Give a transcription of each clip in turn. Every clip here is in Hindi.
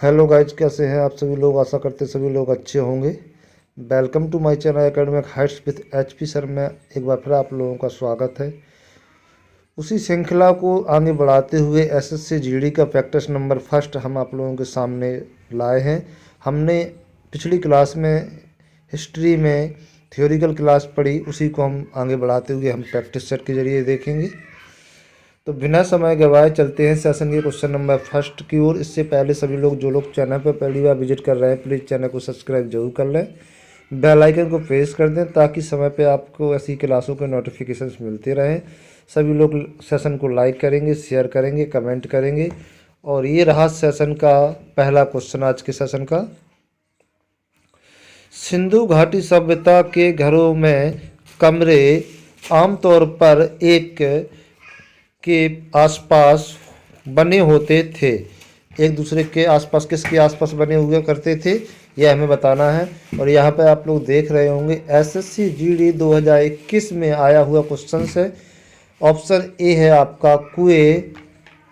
हेलो गाइज, कैसे हैं आप सभी लोग। आशा करते सभी लोग अच्छे होंगे। Welcome to my channel academic heights with HP sir में एक बार फिर आप लोगों का स्वागत है। उसी श्रृंखला को आगे बढ़ाते हुए एसएससी जीडी का प्रैक्टिस नंबर फर्स्ट हम आप लोगों के सामने लाए हैं। हमने पिछली क्लास में हिस्ट्री में थ्योरिकल क्लास पढ़ी, उसी को हम आगे बढ़ाते हुए हम प्रैक्टिस सेट के जरिए देखेंगे। तो बिना समय गवाए चलते हैं सेशन के क्वेश्चन नंबर फर्स्ट की ओर। इससे पहले सभी लोग जो लोग चैनल पर पहली बार विजिट कर रहे हैं, प्लीज़ चैनल को सब्सक्राइब जरूर कर लें, बेल आइकन को प्रेस कर दें ताकि समय पे आपको ऐसी क्लासों के नोटिफिकेशंस मिलते रहें। सभी लोग सेशन को लाइक करेंगे, शेयर करेंगे, कमेंट करेंगे। और ये रहा सेशन का पहला क्वेश्चन आज के सेशन का। सिंधु घाटी सभ्यता के घरों में कमरे आमतौर पर एक के आसपास बने होते थे। एक दूसरे के आसपास, किसके आसपास बने हुए करते थे, यह हमें बताना है। और यहाँ पे आप लोग देख रहे होंगे एसएससी जीडी 2021 में आया हुआ क्वेश्चन है। ऑप्शन ए है आपका कुएं,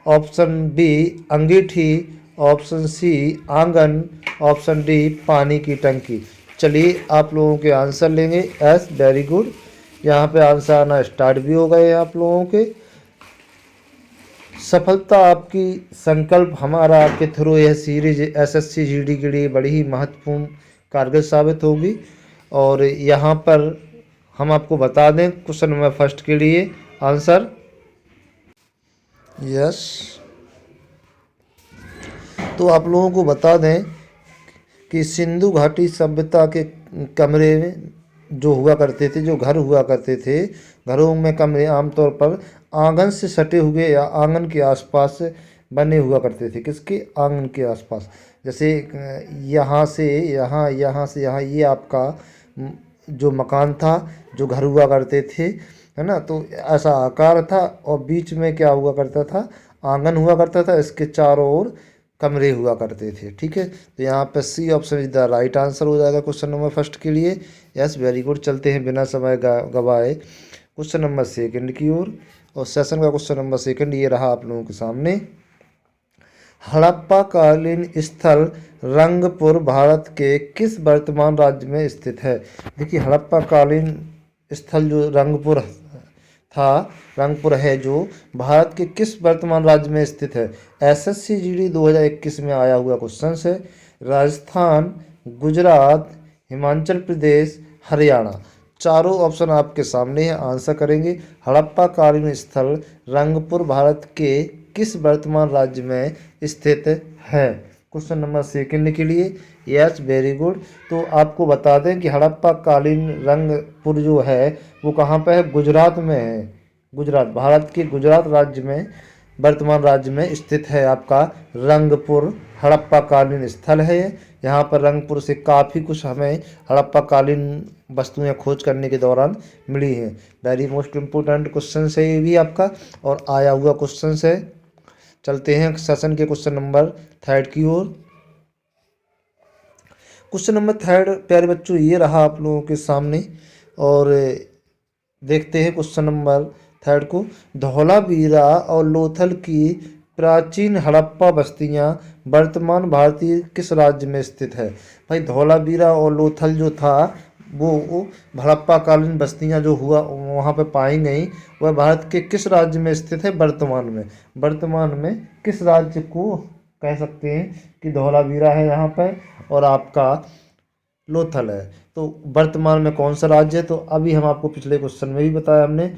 ऑप्शन बी अंगीठी, ऑप्शन सी आंगन, ऑप्शन डी पानी की टंकी। चलिए आप लोगों के आंसर लेंगे। S very good. यहाँ पे आंसर आना स्टार्ट भी हो गए आप लोगों के। सफलता आपकी संकल्प हमारा आपके थ्रू यह सीरीज एसएससी जीडी के लिए बड़ी ही महत्वपूर्ण कारगर साबित होगी। और यहाँ पर हम आपको बता दें क्वेश्चन नंबर फर्स्ट के लिए आंसर यस। तो आप लोगों को बता दें कि सिंधु घाटी सभ्यता के कमरे जो हुआ करते थे, जो घर हुआ करते थे, घरों में कमरे आमतौर पर आंगन से सटे हुए या आंगन के आसपास बने हुआ करते थे। किसके? आंगन के आसपास। जैसे यहाँ से यहाँ, यहाँ से यहाँ, ये आपका जो मकान था, जो घर हुआ करते थे, है ना। तो ऐसा आकार था और बीच में क्या हुआ करता था? आंगन हुआ करता था। इसके चारों ओर कमरे हुआ करते थे। ठीक है, तो यहाँ पे C option is the right answer हो जाएगा क्वेश्चन नंबर फर्स्ट के लिए। Yes very good. चलते हैं बिना समय गवाए क्वेश्चन नंबर सेकंड की ओर। और सेशन का क्वेश्चन नंबर सेकंड ये रहा आप लोगों के सामने। हड़प्पा कालीन स्थल रंगपुर भारत के किस वर्तमान राज्य में स्थित है? देखिए हड़प्पा कालीन स्थल जो रंगपुर था, रंगपुर है, जो भारत के किस वर्तमान राज्य में स्थित है? एसएससी जीडी 2021 में आया हुआ क्वेश्चन है। राजस्थान, गुजरात, हिमाचल प्रदेश, हरियाणा। चारों ऑप्शन आपके सामने है, आंसर करेंगे। हड़प्पा कालीन स्थल रंगपुर भारत के किस वर्तमान राज्य में स्थित है? क्वेश्चन नंबर सेकंड के लिए यस वेरी गुड। तो आपको बता दें कि हड़प्पा कालीन रंगपुर जो है वो कहाँ पे है? गुजरात में है। गुजरात, भारत के गुजरात राज्य में, वर्तमान राज्य में स्थित है आपका रंगपुर हड़प्पा कालीन स्थल है। यहाँ पर रंगपुर से काफ़ी कुछ हमें हड़प्पा कालीन वस्तुएं खोज करने के दौरान मिली हैं। वेरी मोस्ट इम्पोर्टेंट क्वेश्चन है ये भी आपका, और आया हुआ क्वेश्चन है। चलते हैं सेशन के क्वेश्चन नंबर थर्ड की ओर। क्वेश्चन नंबर थर्ड प्यारे बच्चों ये रहा आप लोगों के सामने। और देखते हैं क्वेश्चन नंबर थर्ड को। धौलावीरा और लोथल की प्राचीन हड़प्पा बस्तियां वर्तमान भारतीय किस राज्य में स्थित है? भाई धौलावीरा और लोथल जो था वो हड़प्पा कालीन बस्तियां जो हुआ वहाँ पे पाई गई, वह भारत के किस राज्य में स्थित है वर्तमान में? वर्तमान में किस राज्य को कह सकते हैं कि धौलावीरा है यहाँ पर और आपका लोथल है? तो वर्तमान में कौन सा राज्य है? तो अभी हम आपको पिछले क्वेश्चन में भी बताया हमने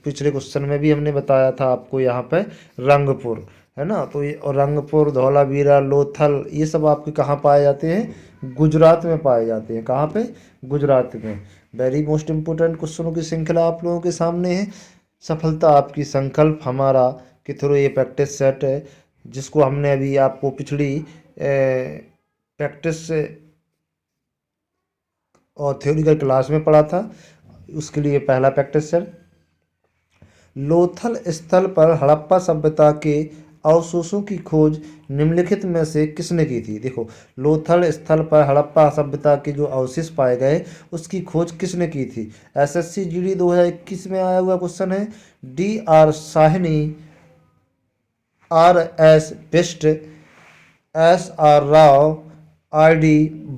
पिछले क्वेश्चन में भी हमने बताया था आपको यहाँ पे रंगपुर, है ना। तो ये और रंगपुर, धौलावीरा, लोथल, ये सब आपके कहाँ पाए जाते हैं? गुजरात में पाए जाते हैं। कहाँ पे? गुजरात में। वेरी मोस्ट इम्पोर्टेंट क्वेश्चनों की श्रृंखला आप लोगों के सामने है। सफलता आपकी संकल्प हमारा के थ्रू ये प्रैक्टिस सेट है, जिसको हमने अभी आपको पिछली प्रैक्टिस और थ्योरिकल क्लास में पढ़ा था, उसके लिए पहला प्रैक्टिस सेट। लोथल स्थल पर हड़प्पा सभ्यता के अवशेषों की खोज निम्नलिखित में से किसने की थी? देखो लोथल स्थल पर हड़प्पा सभ्यता के जो अवशेष पाए गए उसकी खोज किसने की थी? एसएससी जीडी 2021 में आया हुआ क्वेश्चन है। D.R. Sahni, R.S. Bisht, SR Rao, RD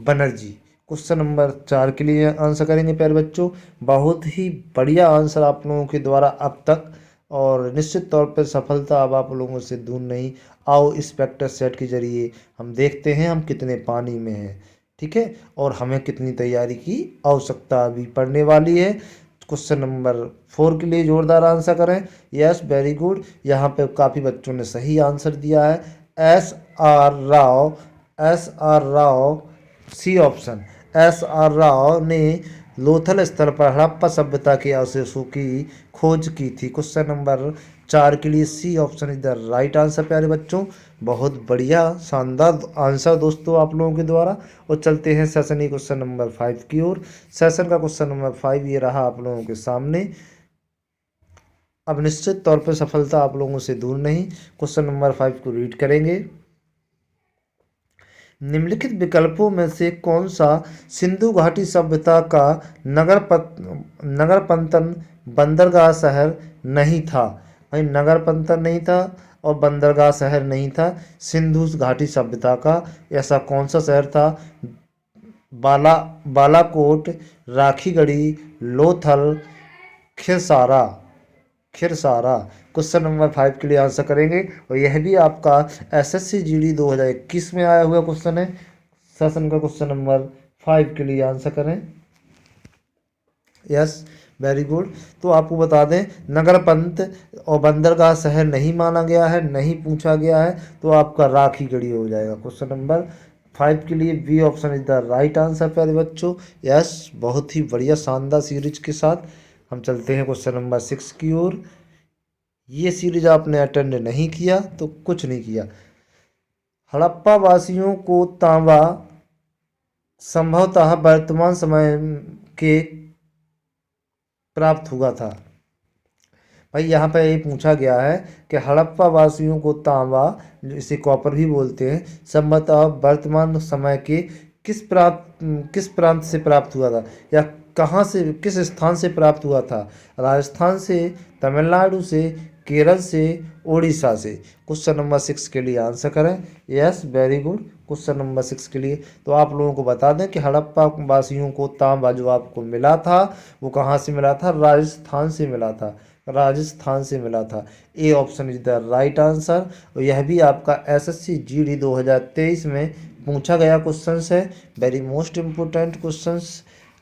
Banerjee. Question number 4 के लिए आंसर करेंगे प्यारे बच्चों। बहुत ही बढ़िया आंसर आप लोगों के द्वारा अब तक, और निश्चित तौर पर सफलता अब आप लोगों से दूर नहीं। आओ इस वेक्टर सेट के जरिए हम देखते हैं हम कितने पानी में हैं, ठीक है, और हमें कितनी तैयारी की आवश्यकता अभी पड़ने वाली है। क्वेश्चन नंबर 4 के लिए जोरदार आंसर करें। Yes, very good. यहाँ पे काफ़ी बच्चों ने सही आंसर दिया है। SR Rao, SR Rao, C option. SR Rao ने लोथल स्थल पर हड़प्पा सभ्यता के अवशेषों की खोज की थी। क्वेश्चन नंबर 4 के लिए C option is the right answer प्यारे बच्चों। बहुत बढ़िया शानदार आंसर दोस्तों आप लोगों के द्वारा। और चलते हैं सेशन ही क्वेश्चन नंबर 5 की ओर। सेशन का क्वेश्चन नंबर 5 ये रहा आप लोगों के सामने। अब निश्चित तौर पर सफलता आप लोगों से दूर नहीं। क्वेश्चन नंबर 5 को रीड करेंगे। निम्नलिखित विकल्पों में से कौन सा सिंधु घाटी सभ्यता का नगरपंतन बंदरगाह शहर नहीं था? भाई, नगरपंतन नहीं था और बंदरगाह शहर नहीं था सिंधु घाटी सभ्यता का। ऐसा कौन सा शहर था? बाला बालाकोट, राखीगढ़ी, लोथल, खिरसारा। खिरसारा। क्वेश्चन नंबर 5 के लिए आंसर करेंगे, और यह भी आपका SSC GD 2021 में आया हुआ क्वेश्चन है। सेशन का क्वेश्चन नंबर 5 के लिए आंसर करें। Yes, very good. तो आपको बता दें, नगरपंत और बंदरगाह शहर नहीं माना गया है, नहीं पूछा गया है, तो आपका राखीगढ़ी हो जाएगा। क्वेश्चन नंबर 5 के लिए B option is the right answer प्यारे बच्चों। यस, बहुत ही बढ़िया शानदार सीरीज के साथ हम चलते हैं क्वेश्चन नंबर 6 की ओर। ये सीरीज आपने अटेंड नहीं किया तो कुछ नहीं किया। हड़प्पा वासियों को तांबा संभवतः वर्तमान समय के प्राप्त हुआ था। भाई, यहाँ पे ये पूछा गया है कि हड़प्पा वासियों को तांबा, इसे कॉपर भी बोलते हैं, संभवतः वर्तमान समय के किस प्रांत से प्राप्त हुआ था, या कहाँ से, किस स्थान से प्राप्त हुआ था? राजस्थान से, तमिलनाडु से, केरल से, उड़ीसा से। क्वेश्चन नंबर 6 के लिए आंसर करें। Yes, very good. Question number 6 के लिए तो आप लोगों को बता दें कि हड़प्पा वासियों को तांबा जो आपको मिला था वो कहाँ से मिला था? राजस्थान से मिला था। राजस्थान से मिला था। A option is the right answer. और यह भी आपका SSC GD 2023 में पूछा गया क्वेश्चन है। Very most important question.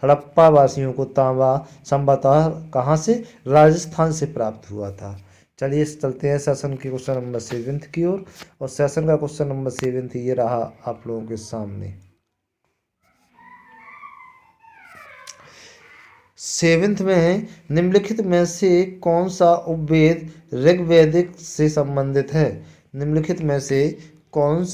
Harappa वासियों को तांबा संभवतः कहाँ से? राजस्थान से प्राप्त हुआ था। चलिए चलते हैं सेशन के क्वेश्चन नंबर 7 की ओर। और सेशन का क्वेश्चन नंबर 7 ये रहा आप लोगों के सामने। 7th में है, निम्नलिखित में से कौन सा उपवेद ऋग्वेदिक से संबंधित है? निम्नलिखित में से कौन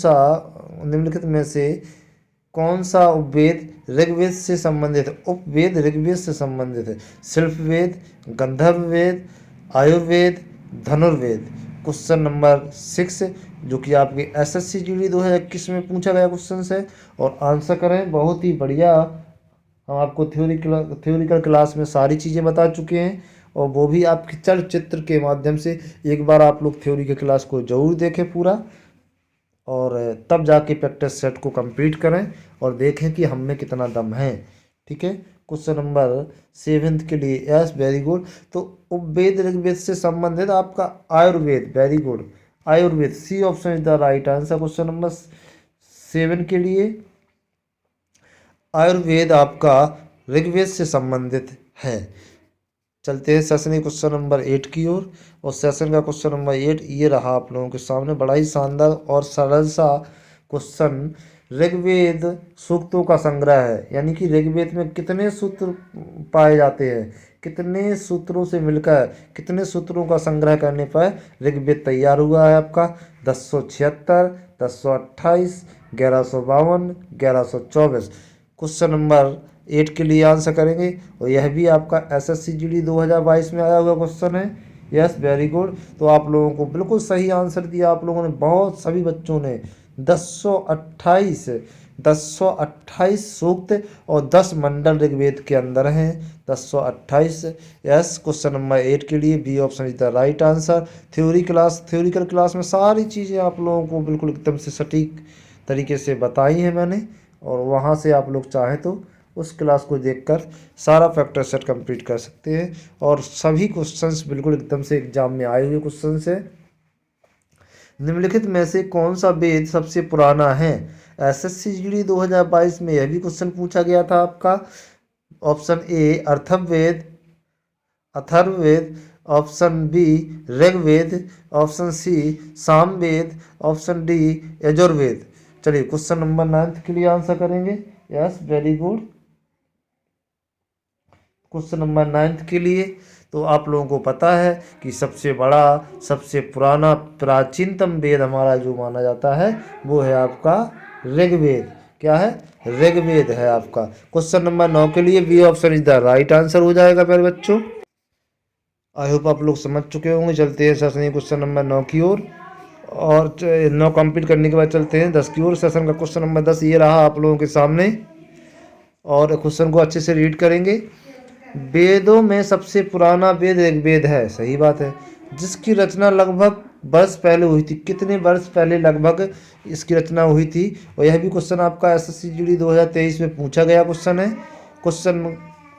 सा उपवेद ऋग्वेद से संबंधित है? उपवेद ऋग्वेद से संबंधित है। शिल्पवेद, गंधर्व वेद, आयुर्वेद, धनुर्वेद। क्वेश्चन नंबर 6 जो कि आपके SSC GD 2021 में पूछा गया क्वेश्चन है, और आंसर करें। बहुत ही बढ़िया। हम आपको थ्योरिकल क्लास में सारी चीज़ें बता चुके हैं, और वो भी आपके चलचित्र के माध्यम से। एक बार आप लोग थ्योरी की क्लास को ज़रूर देखें पूरा, और तब जाके प्रैक्टिस सेट को कंप्लीट करें और देखें कि हम में कितना दम है, ठीक है। क्वेश्चन नंबर 7 के लिए यस, वेरी गुड। तो उपवेद ऋग्वेद से संबंधित आपका Ayurveda, very good, Ayurveda, C option is the right answer. Question number 7 के लिए आयुर्वेद आपका ऋग्वेद से संबंधित है। चलते हैं सेशन क्वेश्चन नंबर 8 की ओर। और सेशन का क्वेश्चन नंबर 8 ये रहा आप लोगों के सामने। बड़ा ही शानदार और सरल सा क्वेश्चन। ऋग्वेद सूक्तों का संग्रह है, यानी कि ऋग्वेद में कितने सूत्र पाए जाते हैं, कितने सूत्रों से मिलकर कितने सूत्रों का संग्रह करने पर ऋग्वेद तैयार हुआ है आपका? 1076, 1028, 1152, 1124। क्वेश्चन नंबर 8 के लिए आंसर करेंगे, और यह भी आपका SSC GD 2022 में आया हुआ क्वेश्चन है। Yes, very good. तो आप लोगों को बिल्कुल सही आंसर दिया आप लोगों ने, बहुत सभी बच्चों ने। 1028 सूक्त और 10 मंडल ऋग्वेद के अंदर हैं। 1028। यस, क्वेश्चन नंबर 8 के लिए B option is the right answer. Theoretical class में सारी चीज़ें आप लोगों को बिल्कुल एकदम से सटीक तरीके से बताई हैं मैंने, और वहाँ से आप लोग चाहें तो उस क्लास को देखकर सारा फैक्टर सेट कंप्लीट कर सकते हैं। और सभी क्वेश्चंस बिल्कुल एकदम से एग्जाम में आए हुए क्वेश्चंस है। निम्नलिखित में से कौन सा वेद सबसे पुराना है? एसएससी जीडी 2022 में यह भी क्वेश्चन पूछा गया था आपका। Option A Atharvaveda, option B Rigveda, option C Samaveda, option D Yajurveda. चलिए क्वेश्चन नंबर 9 के लिए आंसर करेंगे। Yes, very good. Question number 9 के लिए तो आप लोगों को पता है कि सबसे बड़ा, सबसे पुराना, प्राचीनतम वेद हमारा जो माना जाता है वो है आपका ऋग्वेद। क्या है? ऋग्वेद है आपका। क्वेश्चन नंबर 9 के लिए B option is the right answer हो जाएगा प्यारे बच्चों। आई होप आप लोग समझ चुके होंगे। चलते हैं सेशन क्वेश्चन नंबर 9 की ओर, और 9 कंप्लीट करने के बाद चलते हैं 10 की ओर। सेशन का क्वेश्चन नंबर 10 ये रहा आप लोगों के सामने, और क्वेश्चन को अच्छे से रीड करेंगे। वेदों में सबसे पुराना वेद ऋग्वेद है, सही बात है, जिसकी रचना लगभग वर्ष पहले हुई थी। कितने वर्ष पहले लगभग इसकी रचना हुई थी? और यह भी क्वेश्चन आपका एसएससी जीडी 2023 में पूछा गया क्वेश्चन है। क्वेश्चन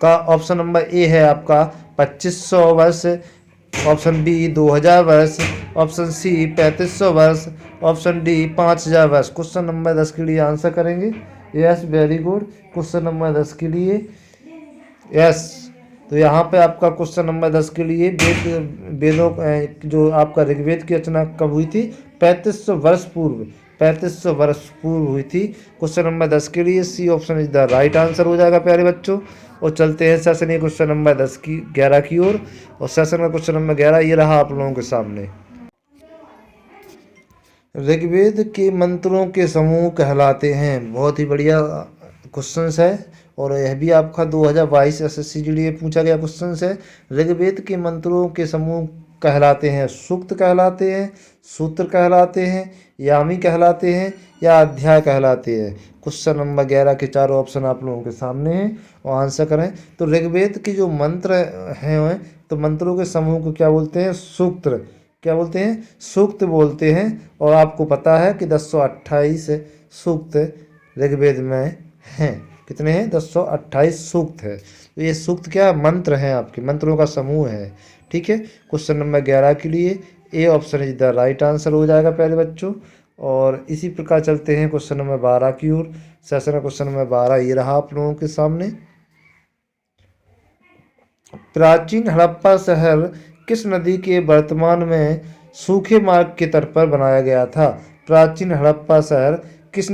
का ऑप्शन नंबर ए है आपका 2500 वर्ष, ऑप्शन बी 2000 वर्ष, ऑप्शन सी 3500 वर्ष, ऑप्शन डी 5000 वर्ष। क्वेश्चन नंबर 10 के लिए आंसर करेंगे। Yes, very good. Question number 10 के लिए यस, तो यहाँ पे आपका क्वेश्चन नंबर 10 के लिए वेदों जो आपका ऋग्वेद की रचना कब हुई थी? 3500 वर्ष पूर्व, 3500 वर्ष पूर्व हुई थी। क्वेश्चन नंबर 10 के लिए C option is the right answer हो जाएगा प्यारे बच्चों। और चलते हैं सेशन ये क्वेश्चन नंबर 11 की ओर। और सेशन का क्वेश्चन नंबर 11 ये रहा आप लोगों के सामने। ऋग्वेद के मंत्रों के समूह कहलाते हैं। बहुत ही बढ़िया क्वेश्चन है, और यह भी आपका 2022 एसएससी के लिए पूछा गया क्वेश्चन है। ऋग्वेद के मंत्रों के समूह कहलाते हैं। सूक्त कहलाते हैं, सूत्र कहलाते हैं, यामी कहलाते हैं, या अध्याय कहलाते हैं। क्वेश्चन नंबर 11 के चारों ऑप्शन आप लोगों के सामने हैं, और आंसर करें। तो ऋग्वेद के जो मंत्र हैं, तो मंत्रों के समूह को क्या बोलते हैं? सूत्र। क्या बोलते हैं? सूक्त बोलते हैं। और आपको पता है कि 1028 सूक्त ऋग्वेद में हैं। कितने हैं? 1028 सूक्त है। तो ये सूक्त क्या? मंत्र हैं, आपके मंत्रों का समूह है। ठीक है। क्वेश्चन नंबर 11 के लिए A option is the right answer हो जाएगा प्यारे बच्चों। और इसी प्रकार चलते हैं क्वेश्चन नंबर 12 की ओर। सेशन का क्वेश्चन नंबर 12 ये रहा आप लोगों के सामने। प्राचीन हड़प्पा शहर किस नदी के वर्तमान में सूखे मार्ग के तट पर बनाया गया था? प्राचीन हड़प्पा शहर किस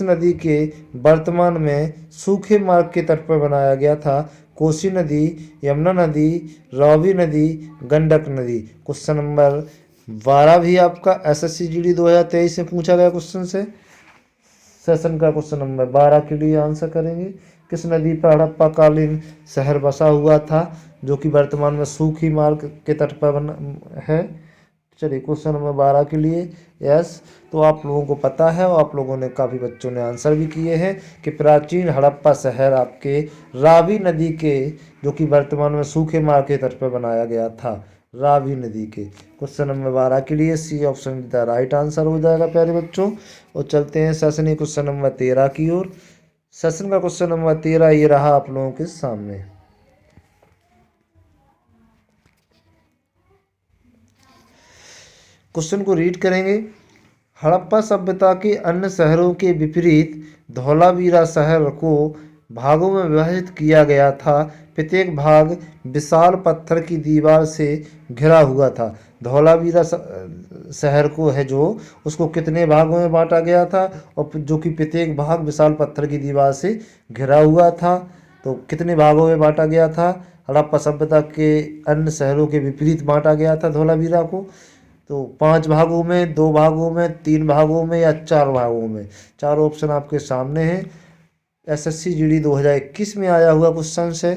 नदी के वर्तमान में सूखे मार्ग के तट पर बनाया गया था? कोसी नदी, यमुना नदी, रावी नदी, गंडक नदी। क्वेश्चन नंबर 12 भी आपका एसएससी जीडी 2023 से पूछा गया क्वेश्चन से। सेशन का क्वेश्चन नंबर 12 के लिए आंसर करेंगे। किस नदी पर हड़प्पा कालीन शहर बसा हुआ था, जो कि वर्तमान में सूखी मार्ग के तट पर है? चलिए क्वेश्चन नंबर 12 के लिए यस, तो आप लोगों को पता है, और आप लोगों ने काफ़ी बच्चों ने आंसर भी किए हैं कि प्राचीन हड़प्पा शहर आपके रावी नदी के, जो कि वर्तमान में सूखे मार्ग के तट पर बनाया गया था, रावी नदी के। क्वेश्चन नंबर 12 के लिए C option the right answer हो जाएगा प्यारे बच्चों। और चलते हैं सेशन क्वेश्चन नंबर 13 की ओर। सेशन का क्वेश्चन नंबर 13 ये रहा आप लोगों के सामने। क्वेश्चन को रीड करेंगे। हड़प्पा सभ्यता के अन्य शहरों के विपरीत धौलावीरा शहर को भागों में विभाजित किया गया था। प्रत्येक भाग विशाल पत्थर की दीवार से घिरा हुआ था। धौलावीरा शहर को है जो, उसको कितने भागों में बांटा गया था? और जो कि प्रत्येक भाग विशाल पत्थर की दीवार से घिरा हुआ था। तो कितने भागों में बांटा गया था? हड़प्पा सभ्यता के अन्य शहरों के विपरीत बांटा गया था धौलावीरा को। तो 5 भागों में, 2 भागों में, 3 भागों में, या 4 भागों में। चारों ऑप्शन आपके सामने हैं। एसएससी जीडी 2021 में आया हुआ क्वेश्चन है।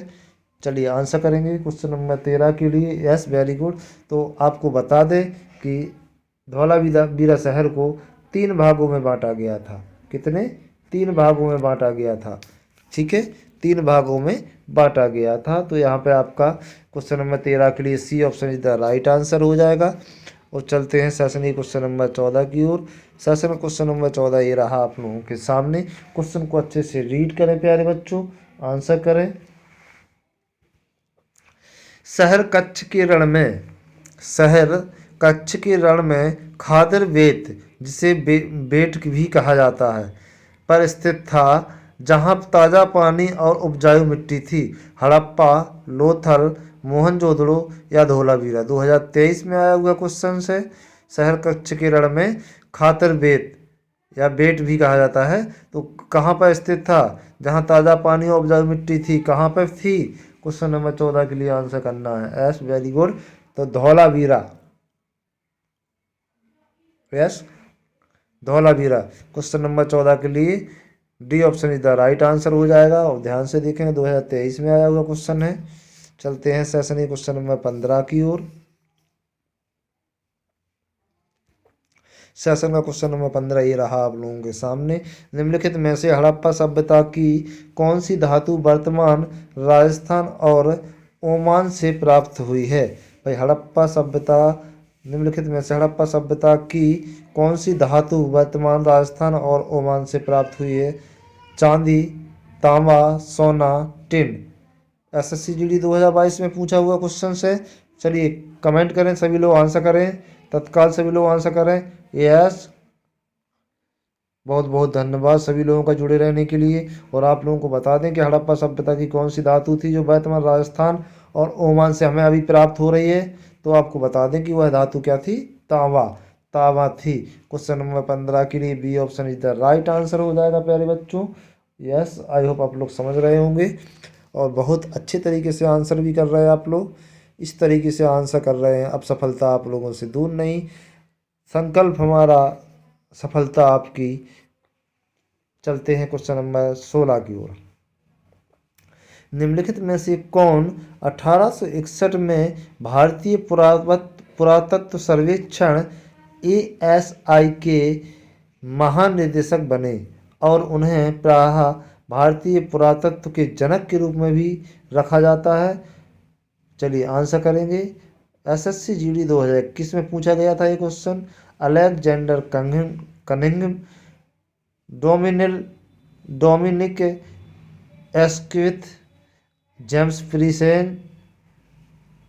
चलिए आंसर करेंगे क्वेश्चन नंबर 13 के लिए। Yes, very good. तो आपको बता दें कि धौलावीरा शहर को 3 भागों में बांटा गया था। कितने? 3 भागों में बांटा गया था। ठीक है, 3 भागों में बांटा गया था। तो यहाँ पे आपका क्वेश्चन नंबर 13 के लिए C option is the right answer हो जाएगा। और चलते हैं सेशन के क्वेश्चन नंबर 14 की ओर। सेशन का क्वेश्चन नंबर 14 ये रहा आप लोगों के सामने। क्वेश्चन को अच्छे से रीड करें प्यारे बच्चों, आंसर करें। शहर कच्छ के रण में, शहर कच्छ के रण में खादर बेत, जिसे बेट भी कहा जाता है, पर स्थित था, जहाँ ताज़ा पानी और उपजाऊ मिट्टी थी। हड़प्पा, लोथल, मोहनजोदड़ो या धोलावीरा। 2023 में आया हुआ क्वेश्चन है। शहर कच्छ के रण में खातर बेत या बेट भी कहा जाता है, तो कहाँ पर स्थित था? जहाँ ताज़ा पानी और उपजाऊ मिट्टी थी। कहाँ पर थी? क्वेश्चन नंबर 14 के लिए आंसर करना है। Yes, very good. तो Dholavira, yes, Dholavira. Question number 14 के लिए D option is the right answer हो जाएगा। और ध्यान से देखेंगे, 2023 में आया हुआ क्वेश्चन है। चलते हैं सेशन के क्वेश्चन नंबर 15 की ओर। सेशन का क्वेश्चन नंबर 15 ये रहा आप लोगों के सामने। निम्नलिखित में से हड़प्पा सभ्यता की कौन सी धातु वर्तमान राजस्थान और ओमान से प्राप्त हुई है? भाई हड़प्पा सभ्यता, निम्नलिखित में से हड़प्पा सभ्यता की कौन सी धातु वर्तमान राजस्थान और ओमान से प्राप्त हुई है? चांदी, तांबा, सोना, टिन। एसएससी जीडी 2022 में पूछा हुआ क्वेश्चन है। चलिए कमेंट करें, सभी लोग आंसर करें, तत्काल सभी लोग आंसर करें। यस, बहुत बहुत धन्यवाद सभी लोगों का जुड़े रहने के लिए। और आप लोगों को बता दें कि हड़प्पा सभ्यता की कौन सी धातु थी जो वर्तमान राजस्थान और ओमान से हमें अभी प्राप्त हो रही है? तो आपको बता दें कि वह धातु क्या थी? तांबा, तांबा थी। क्वेश्चन नंबर 15 के लिए B option is the right answer हो जाएगा प्यारे बच्चों। यस, आई होप आप लोग समझ रहे होंगे और बहुत अच्छे तरीके से आंसर भी कर रहे हैं आप लोग। इस तरीके से आंसर कर रहे हैं, अब सफलता आप लोगों से दूर नहीं, संकल्प हमारा, सफलता आपकी। चलते हैं क्वेश्चन नंबर 16 की ओर। निम्नलिखित में से कौन 1861 में भारतीय पुरातत्व सर्वेक्षण ASI के महानिदेशक बने और उन्हें प्रायः भारतीय पुरातत्व के जनक के रूप में भी रखा जाता है? चलिए आंसर करेंगे। एसएससी जीडी 2021 में पूछा गया था ये question. Alexander Cunningham, Dominic Asquith, James Prinsep,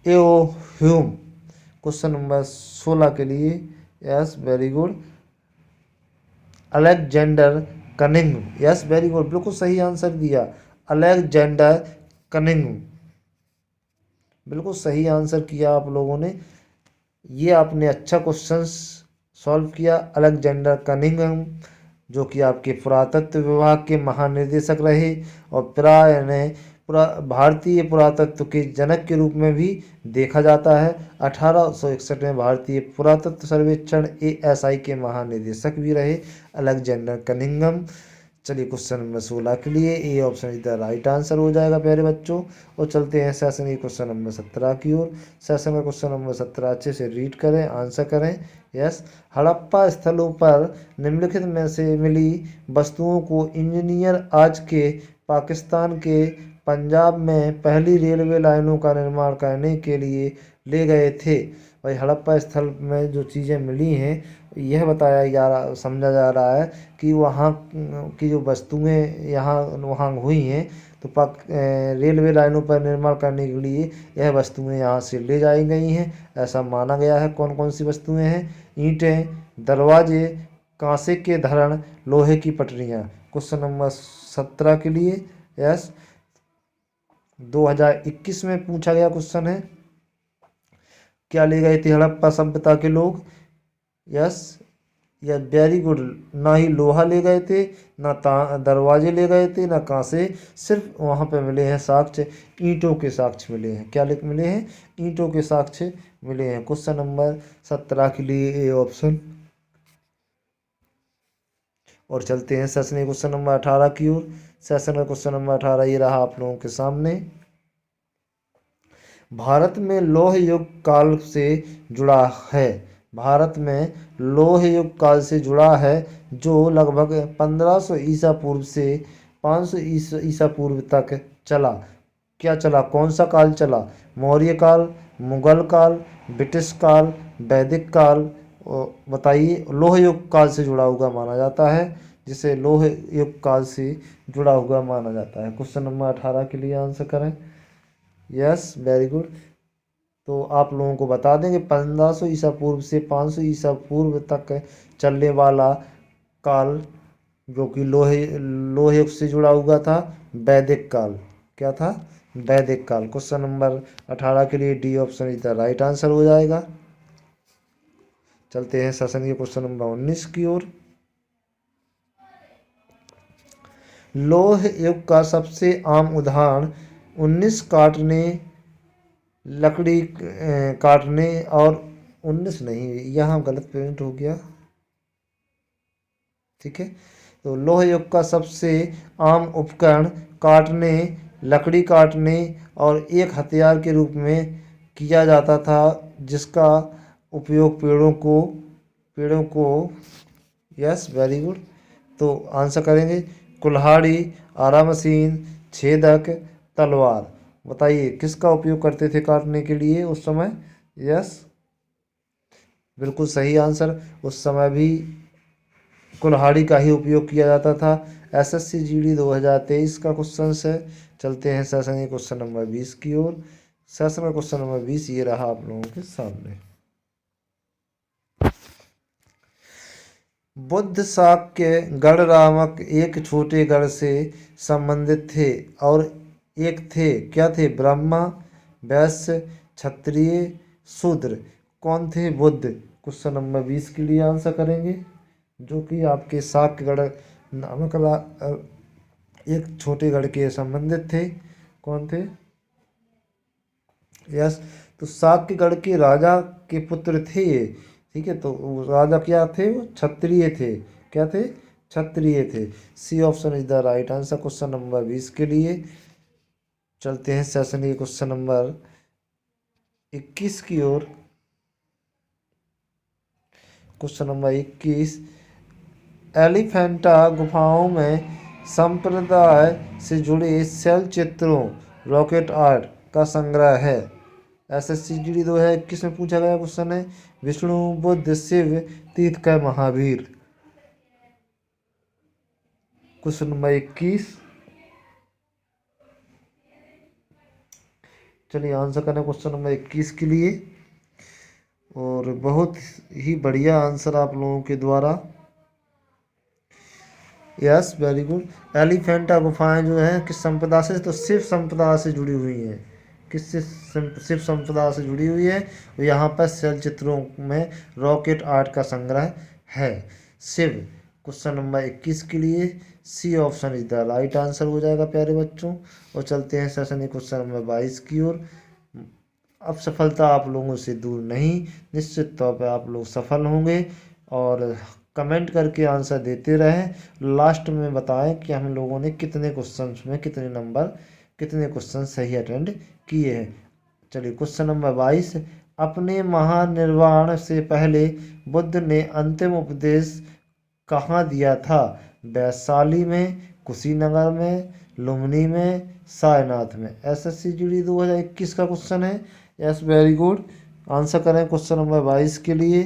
AO Hume. Question number 16 के लिए yes, very good, Alexander Cunningham. Yes, very good, बिल्कुल सही आंसर दिया, अलेक्जेंडर कनिंघम। बिल्कुल सही आंसर किया आप लोगों ने। ये आपने अच्छा क्वेश्चन सॉल्व किया। अलेक्जेंडर कनिंघम जो कि आपके पुरातत्व विभाग के महानिदेशक रहे और प्राय ने भारतीय पुरातत्व के जनक के रूप में भी देखा जाता है। 1861 में भारतीय पुरातत्व सर्वेक्षण ASI के महानिदेशक भी रहे अलेक्जेंडर कनिंघम। चलिए क्वेश्चन नंबर 16 के लिए A option is the right answer हो जाएगा प्यारे बच्चों। और चलते हैं सेशन के क्वेश्चन नंबर 17 की ओर। सेशन का क्वेश्चन नंबर 17 अच्छे से रीड करें, आंसर करें। यस, हड़प्पा स्थलों पर निम्नलिखित में से मिली वस्तुओं को इंजीनियर आज के पाकिस्तान के पंजाब में पहली रेलवे लाइनों का निर्माण करने के लिए ले गए थे। भाई हड़प्पा स्थल में जो चीज़ें मिली हैं यह बताया जा रहा, समझा जा रहा है कि वहाँ की जो वस्तुएं यहाँ वहाँ हुई हैं, तो रेलवे लाइनों पर निर्माण करने के लिए यह वस्तुएं यहाँ से ले जाई गई हैं, ऐसा माना गया है। कौन कौन सी वस्तुएं हैं? ईंटें, दरवाजे, कांसे के धरण, लोहे की पटरियाँ। क्वेश्चन नंबर 17 के लिए यस, 2021 में पूछा गया क्वेश्चन है। क्या ले गए थे हड़प्पा सभ्यता के लोग? यस, या वेरी गुड, ना ही लोहा ले गए थे, ना दरवाजे ले गए थे, ना कांसे, सिर्फ वहाँ पे मिले हैं साक्ष्य, ईंटों के साक्ष्य मिले हैं। क्या मिले हैं? ईंटों के साक्ष्य मिले हैं। क्वेश्चन नंबर 17 के लिए ए ऑप्शन। और चलते हैं सेशन क्वेश्चन नंबर 18 की ओर। सेशन का क्वेश्चन नंबर 18 ये रहा आप लोगों के सामने। भारत में लौह युग काल से जुड़ा है, भारत में लौह युग काल से जुड़ा है जो लगभग 1500 ईसा पूर्व से 500 ईसा पूर्व तक चला। क्या चला? कौन सा काल चला? मौर्य काल, मुगल काल, ब्रिटिश काल, वैदिक काल बताइए लोह युग काल से जुड़ा हुआ माना जाता है, जिसे लोह युग काल से जुड़ा हुआ माना जाता है। क्वेश्चन नंबर 18 के लिए आंसर करें। Yes, very good. तो आप लोगों को बता दें कि 1500 ईसा पूर्व से 500 ईसा पूर्व तक चलने वाला काल जो कि लोहे युग से जुड़ा हुआ था, वैदिक काल। क्या था? वैदिक काल। क्वेश्चन नंबर 18 के लिए D option is the right answer हो जाएगा। चलते हैं सेशन के क्वेश्चन नंबर 19 की ओर। लौह युग का सबसे आम उदाहरण 19 काटने, लकड़ी काटने और 19 नहीं, यहाँ गलत प्रिंट हो गया। ठीक है, तो लौह युग का सबसे आम उपकरण काटने, लकड़ी काटने और एक हथियार के रूप में किया जाता था, जिसका उपयोग पेड़ों को यस, वेरी गुड। तो आंसर करेंगे कुल्हाड़ी, आरा मशीन, छेदक, तलवार। बताइए किसका उपयोग करते थे काटने के लिए उस समय? यस, बिल्कुल सही आंसर। उस समय भी कुल्हाड़ी का ही उपयोग किया जाता था। एसएससी जीडी 2023 का क्वेश्चन है। चलते हैं सेशन के क्वेश्चन नंबर 20 की ओर। सेशन का क्वेश्चन नंबर 20 ये रहा आप लोगों के सामने। बुद्ध शाक्य गढ़ नामक एक छोटे गढ़ से संबंधित थे और एक थे, क्या थे? ब्राह्मण, वैश्य, क्षत्रिय, शूद्र। कौन थे बुद्ध? क्वेश्चन नंबर 20 के लिए आंसर करेंगे, जो कि आपके शाक्यगढ़ नामक एक छोटे गढ़ के संबंधित थे। कौन थे? यस, तो शाक्यगढ़ के राजा के पुत्र थे ये। ठीक है, तो राजा क्या थे? वो क्षत्रिय थे। क्या थे? क्षत्रिय थे। C option is the right answer question number 20 के लिए। चलते हैं सेशन के क्वेश्चन नंबर 21 की ओर। क्वेश्चन नंबर 21, एलिफेंटा गुफाओं में संप्रदाय से जुड़े शैल चित्रों, रॉकेट आर्ट का संग्रह है। एसएससी जीडी 2021 में पूछा गया क्वेश्चन है। विष्णु, बुद्ध, शिव, तीर्थंकर, महावीर। Question number 21। चलिए आंसर करें क्वेश्चन नंबर 21 के लिए। और बहुत ही बढ़िया आंसर आप लोगों के द्वारा। Yes, very good. एलिफेंटा गुफाएं जो हैं किस संप्रदाय से? तो शिव संप्रदाय से जुड़ी हुई हैं। किससे? शिव संप्रदाय से जुड़ी हुई है। यहाँ पर शैल चित्रों में रॉकेट आर्ट का संग्रह है। शिव। क्वेश्चन नंबर 21 के लिए C option is the right answer हो जाएगा प्यारे बच्चों। और चलते हैं सेशन के क्वेश्चन नंबर 22 की ओर। अब सफलता आप लोगों से दूर नहीं, निश्चित तौर पर आप लोग सफल होंगे। और कमेंट करके आंसर देते रहें। लास्ट में बताएं कि हम लोगों ने कितने क्वेश्चंस में कितने क्वेश्चन सही अटेंड किए हैं। चलिए क्वेश्चन नंबर 22, अपने महानिर्वाण से पहले बुद्ध ने अंतिम उपदेश कहाँ दिया था? वैशाली में, कुशीनगर में, लुम्बिनी में, सारनाथ में। एसएससी जीडी 2021 का क्वेश्चन है। Yes, very good. आंसर करें क्वेश्चन नंबर 22 के लिए।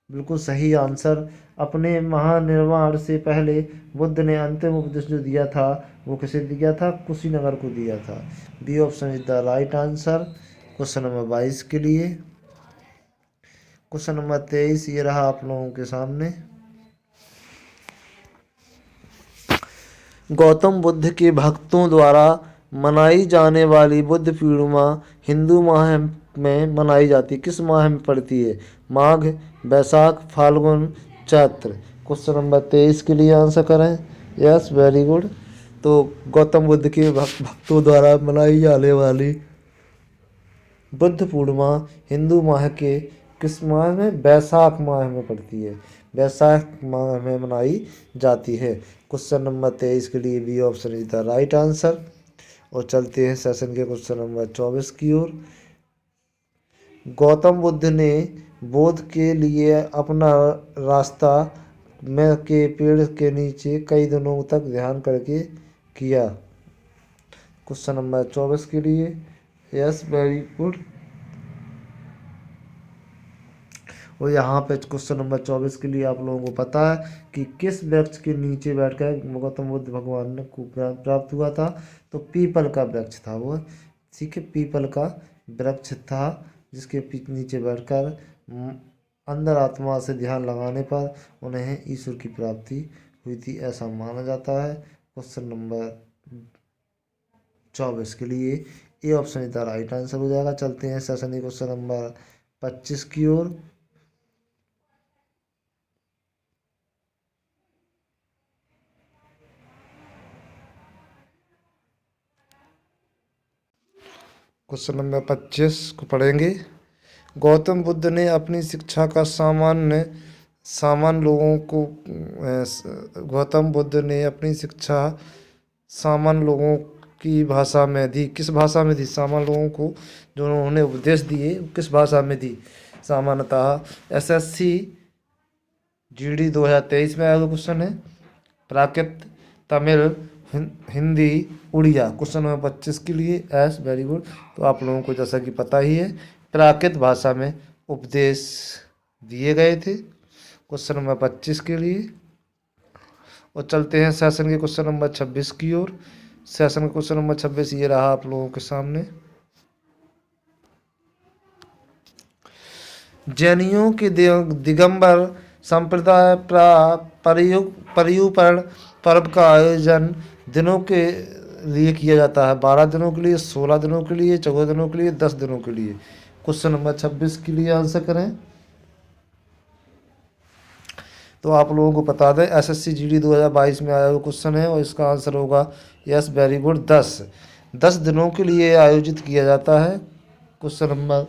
बिल्कुल सही आंसर। अपने महानिर्वाण से पहले बुद्ध ने अंतिम उपदेश जो दिया था वो किसे दिया था? कुशीनगर को दिया था। B option is the right answer question number 22 के लिए। क्वेश्चन नंबर 23 ये रहा आप लोगों के सामने। गौतम बुद्ध के भक्तों द्वारा मनाई जाने वाली बुद्ध पूर्णिमा हिंदू माह में मनाई जाती है। किस माह में पड़ती है? माघ, बैसाख, फाल्गुन, चैत्र। क्वेश्चन नंबर 23 के लिए आंसर करें। Yes, very good. तो गौतम बुद्ध के भक्तों द्वारा मनाई जाने वाली बुद्ध पूर्णिमा हिंदू माह के किस माह में? बैसाख माह में पड़ती है। बैसाख माह में मनाई जाती है। क्वेश्चन नंबर 23 के लिए B option is the right answer. और चलते हैं सेशन के क्वेश्चन नंबर 24 की ओर। गौतम बुद्ध ने बोध के लिए अपना रास्ता में के पेड़ के नीचे कई दिनों तक ध्यान करके किया। क्वेश्चन नंबर 24 के लिए। Yes, very good. और यहाँ पे क्वेश्चन नंबर 24 के लिए आप लोगों को पता है कि किस वृक्ष के नीचे बैठकर गौतम बुद्ध भगवान को प्राप्त हुआ था। तो पीपल का वृक्ष था वो, ठीक है, पीपल का वृक्ष था जिसके नीचे बैठकर अंदर आत्मा से ध्यान लगाने पर उन्हें ईश्वर की प्राप्ति हुई थी, ऐसा माना जाता है। क्वेश्चन नंबर 24 के लिए ए ऑप्शन इसका राइट आंसर हो जाएगा। चलते हैं सेशन क्वेश्चन नंबर 25 की ओर। क्वेश्चन नंबर 25 को पढ़ेंगे। गौतम बुद्ध ने अपनी शिक्षा का सामान्य लोगों को गौतम बुद्ध ने अपनी शिक्षा सामान्य लोगों की भाषा में दी। किस भाषा में दी? सामान्य लोगों को जो उन्होंने उपदेश दिए किस भाषा में दी? सामान्यतः एसएससी जीडी 2023 में आया हुआ क्वेश्चन है। प्राकृत, तमिल, हिंदी, उड़िया। क्वेश्चन नंबर 25 के लिए एस, वेरी गुड। तो आप लोगों को जैसा कि पता ही है प्राकृत भाषा में उपदेश दिए गए थे क्वेश्चन नंबर 25 के लिए। और चलते हैं सेशन के क्वेश्चन नंबर 26 की ओर। सेशन का क्वेश्चन नंबर 26 ये रहा आप लोगों के सामने। जैनियों के दिगंबर संप्रदाय पर्युपर्ण पर्व का आयोजन दिनों के लिए किया जाता है। 12 दिनों के लिए, 16 दिनों के लिए, 14 दिनों के लिए, 10 दिनों के लिए। क्वेश्चन नंबर 26 के लिए आंसर करें। तो आप लोगों को बता दें एसएससी जीडी 2022 में आया हुआ क्वेश्चन है और इसका आंसर होगा यस, वेरी गुड, 10 दिनों के लिए आयोजित किया जाता है। क्वेश्चन नंबर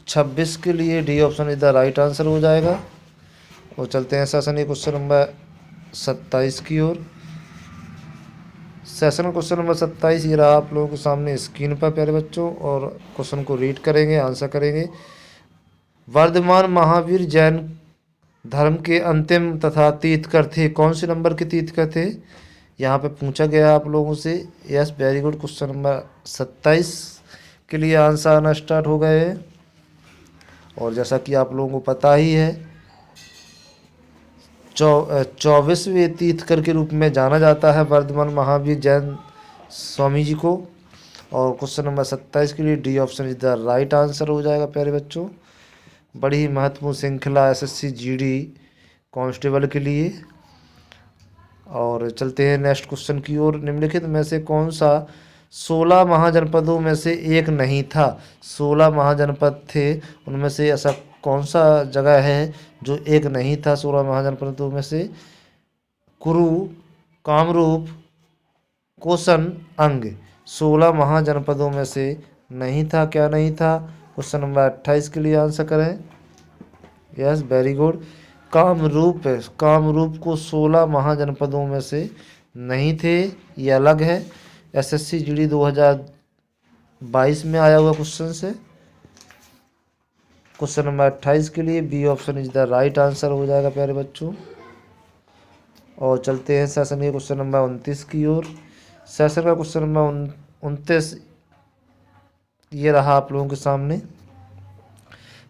26 के लिए D option is the right answer हो जाएगा। और चलते हैं सेशन क्वेश्चन नंबर 27 की ओर। सेशन क्वेश्चन नंबर 27 ये रहा आप लोगों के सामने स्क्रीन पर प्यारे बच्चों, और क्वेश्चन को रीड करेंगे, आंसर करेंगे। वर्धमान महावीर जैन धर्म के अंतिम तथा तीर्थकर थे। कौन से नंबर के तीर्थकर थे? यहाँ पे पूछा गया आप लोगों से। Yes, very good. Question number 27 के लिए आंसर आना स्टार्ट हो गए हैं। और जैसा कि आप लोगों को पता ही है 24वें तीर्थकर के रूप में जाना जाता है वर्धमान महावीर जैन स्वामी जी को। और क्वेश्चन नंबर 27 के लिए D option is the right answer हो जाएगा प्यारे बच्चों। बड़ी ही महत्वपूर्ण श्रृंखला एसएससी जीडी कांस्टेबल के लिए। और चलते हैं नेक्स्ट क्वेश्चन की ओर। निम्नलिखित में से कौन सा 16 महाजनपदों में से एक नहीं था? 16 महाजनपद थे, उनमें से ऐसा कौन सा जगह है जो एक नहीं था 16 महाजनपदों में से? कुरु, कामरूप, कोसन, अंग। 16 महाजनपदों में से नहीं था। क्या नहीं था? क्वेश्चन नंबर 28 के लिए आंसर करें। Yes, very good. कामरूप को 16 महाजनपदों में से नहीं थे, ये अलग है। एसएससी जीडी 2022 में आया हुआ क्वेश्चन से। क्वेश्चन नंबर 28 के लिए B option is the right answer हो जाएगा प्यारे बच्चों। और चलते हैं सेशन के क्वेश्चन नंबर 29 की ओर। सेशन का क्वेश्चन नंबर 29 ये रहा आप लोगों के सामने।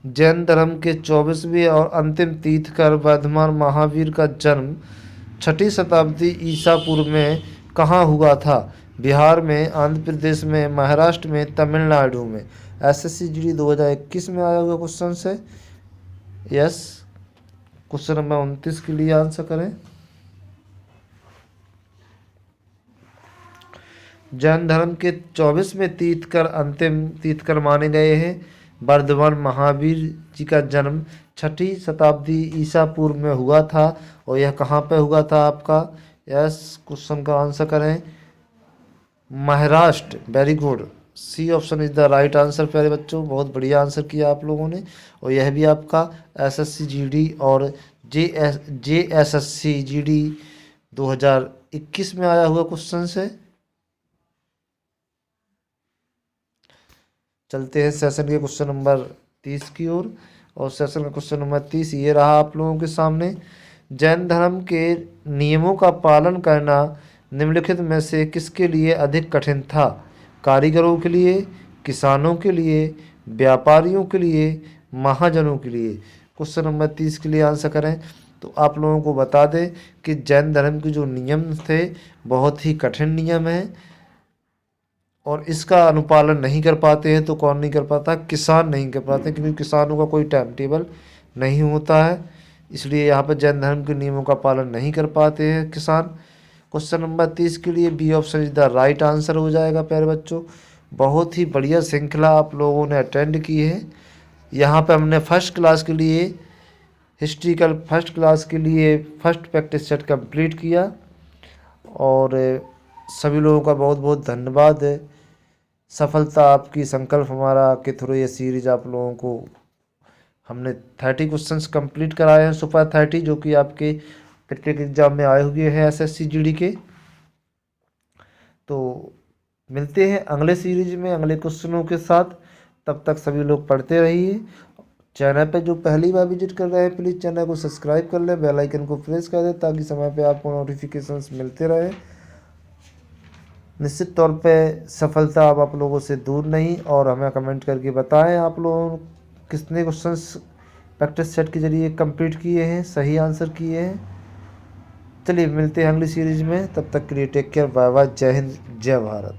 जैन धर्म के 24वें और अंतिम तीर्थकर वर्धमान महावीर का जन्म 6ठी शताब्दी ईसा पूर्व में कहाँ हुआ था? बिहार में, आंध्र प्रदेश में, महाराष्ट्र में, तमिलनाडु में। एसएससी जीडी 2021 में आया हुआ क्वेश्चन से। यस, क्वेश्चन नंबर 29 के लिए आंसर करें। जैन धर्म के 24वें तीर्थकर अंतिम तीर्थकर माने गए हैं। वर्धमान महावीर जी का जन्म 6ठी शताब्दी ईसा पूर्व में हुआ था। और यह कहाँ पे हुआ था आपका? यस, क्वेश्चन का आंसर करें। Maharashtra, very good. C option is the right answer प्यारे बच्चों, बहुत बढ़िया आंसर किया आप लोगों ने। और यह भी आपका एसएससी जीडी और जेएसएससी जीडी 2021 में आया हुआ क्वेश्चन से। चलते हैं सेशन के क्वेश्चन नंबर 30 की ओर। और सेशन का क्वेश्चन नंबर 30 ये रहा आप लोगों के सामने। जैन धर्म के नियमों का पालन करना निम्नलिखित में से किसके लिए अधिक कठिन था? कारीगरों के लिए, किसानों के लिए, व्यापारियों के लिए, महाजनों के लिए। क्वेश्चन नंबर 30 के लिए आंसर करें तो आप लोगों को बता दें कि जैन धर्म के जो नियम थे बहुत ही कठिन नियम हैं और इसका अनुपालन नहीं कर पाते हैं। तो कौन नहीं कर पाता? किसान नहीं कर पाते, क्योंकि किसानों का कोई टाइम टेबल नहीं होता है, इसलिए यहाँ पर जैन धर्म के नियमों का पालन नहीं कर पाते हैं किसान। क्वेश्चन नंबर 30 के लिए B option is the right answer हो जाएगा प्यारे बच्चों। बहुत ही बढ़िया श्रृंखला आप लोगों ने अटेंड की है। यहाँ पे हमने फर्स्ट क्लास के लिए हिस्ट्रिकल फर्स्ट क्लास के लिए फर्स्ट प्रैक्टिस सेट कंप्लीट किया और सभी लोगों का बहुत बहुत धन्यवाद है। सफलता आपकी, संकल्प हमारा के थ्रू ये सीरीज आप लोगों को हमने 30 क्वेश्चंस कंप्लीट कराए हैं, सुपर 30, जो कि आपके प्रत्येक एग्जाम में आए हुए हैं एसएससी जीडी के। तो मिलते हैं अगले सीरीज में अगले क्वेश्चनों के साथ। तब तक सभी लोग पढ़ते रहिए। चैनल पे जो पहली बार विजिट कर रहे हैं प्लीज़ चैनल को सब्सक्राइब कर लें, बेल आइकन को प्रेस कर दें ताकि समय पे आपको नोटिफिकेशंस मिलते रहे। निश्चित तौर पे सफलता अब आप लोगों से दूर नहीं, और हमें कमेंट करके बताएं आप लोगों कितने क्वेश्चंस प्रैक्टिस सेट के जरिए कंप्लीट किए हैं, सही आंसर किए हैं। चलिए मिलते हैं अगली सीरीज में, तब तक के लिए टेक केयर, बाय बाय, जय हिंद, जय भारत।